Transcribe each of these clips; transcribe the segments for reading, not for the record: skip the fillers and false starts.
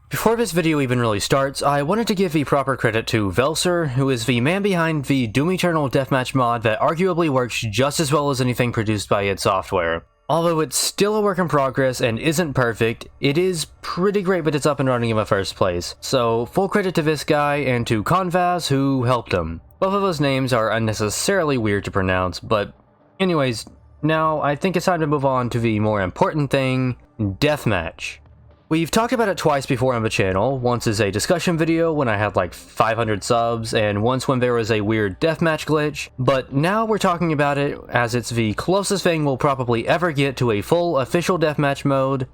Before this video even really starts, I wanted to give the proper credit to Velser, who is the man behind the Doom Eternal Deathmatch mod that arguably works just as well as anything produced by id Software. Although it's still a work in progress and isn't perfect, it is pretty great that it's up and running in the first place, so full credit to this guy and to Convaz who helped him. Both of those names are unnecessarily weird to pronounce, but anyways, now I think it's time to move on to the more important thing, Deathmatch. We've talked about it twice before on the channel, once as a discussion video when I had like 500 subs, and once when there was a weird deathmatch glitch, but now we're talking about it as it's the closest thing we'll probably ever get to a full official deathmatch mode.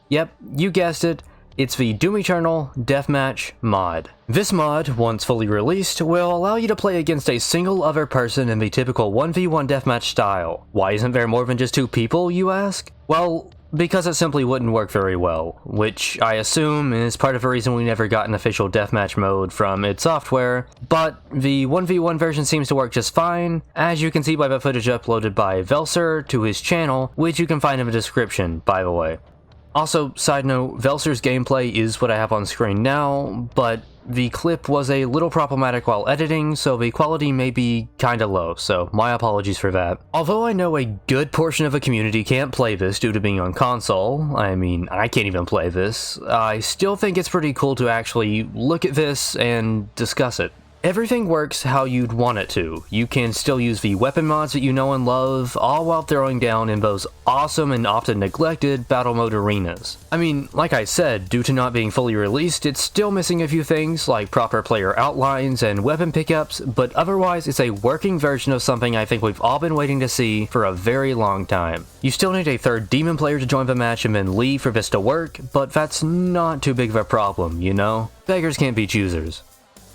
Yep, you guessed it, it's the Doom Eternal Deathmatch mod. This mod, once fully released, will allow you to play against a single other person in the typical 1v1 deathmatch style. Why isn't there more than just two people, you ask? Well, because it simply wouldn't work very well, which I assume is part of the reason we never got an official deathmatch mode from id Software, but the 1v1 version seems to work just fine, as you can see by the footage uploaded by Velser to his channel, which you can find in the description, by the way. Also, side note, Velser's gameplay is what I have on screen now, but the clip was a little problematic while editing, so the quality may be kinda low, so my apologies for that. Although I know a good portion of the community can't play this due to being on console, I mean, I can't even play this, I still think it's pretty cool to actually look at this and discuss it. Everything works how you'd want it to. You can still use the weapon mods that you know and love, all while throwing down in those awesome and often neglected battle mode arenas. I mean, like I said, due to not being fully released, it's still missing a few things like proper player outlines and weapon pickups, but otherwise it's a working version of something I think we've all been waiting to see for a very long time. You still need a third demon player to join the match and then leave for this to work, but that's not too big of a problem, you know? Beggars can't be choosers.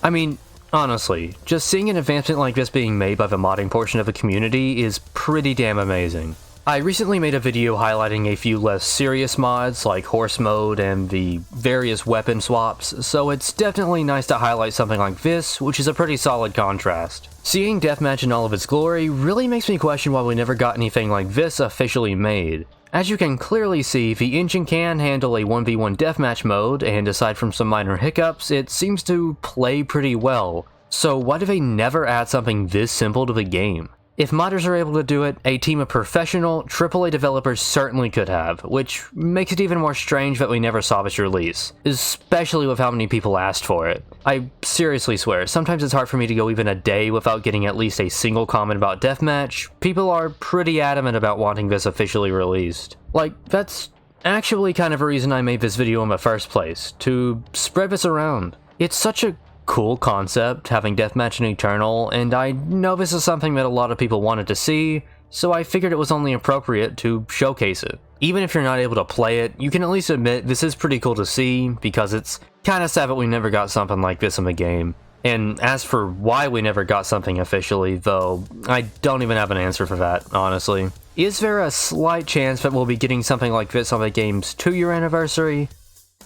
I mean, honestly, just seeing an advancement like this being made by the modding portion of the community is pretty damn amazing. I recently made a video highlighting a few less serious mods like horse mode and the various weapon swaps, so it's definitely nice to highlight something like this, which is a pretty solid contrast. Seeing deathmatch in all of its glory really makes me question why we never got anything like this officially made. As you can clearly see, the engine can handle a 1v1 deathmatch mode, and aside from some minor hiccups, it seems to play pretty well. So why do they never add something this simple to the game? If modders are able to do it, a team of professional AAA developers certainly could have, which makes it even more strange that we never saw this release, especially with how many people asked for it. I seriously swear, sometimes it's hard for me to go even a day without getting at least a single comment about deathmatch. People are pretty adamant about wanting this officially released. Like, that's actually kind of a reason I made this video in the first place, to spread this around. It's such a cool concept, having deathmatch in Eternal, and I know this is something that a lot of people wanted to see, so I figured it was only appropriate to showcase it. Even if you're not able to play it, you can at least admit this is pretty cool to see, because it's kinda sad that we never got something like this in the game. And as for why we never got something officially, though, I don't even have an answer for that, honestly. Is there a slight chance that we'll be getting something like this on the game's 2-year anniversary?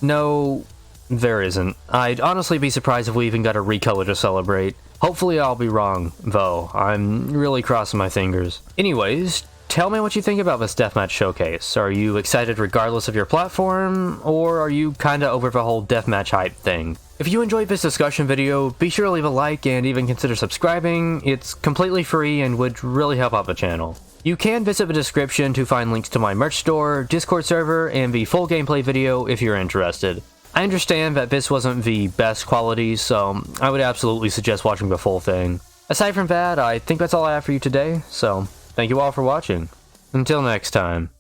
No, there isn't. I'd honestly be surprised if we even got a recolor to celebrate. Hopefully I'll be wrong, though. I'm really crossing my fingers. Anyways, tell me what you think about this deathmatch showcase. Are you excited regardless of your platform, or are you kinda over the whole deathmatch hype thing? If you enjoyed this discussion video, be sure to leave a like and even consider subscribing. It's completely free and would really help out the channel. You can visit the description to find links to my merch store, Discord server, and the full gameplay video if you're interested. I understand that this wasn't the best quality, so I would absolutely suggest watching the full thing. Aside from that, I think that's all I have for you today, so thank you all for watching. Until next time.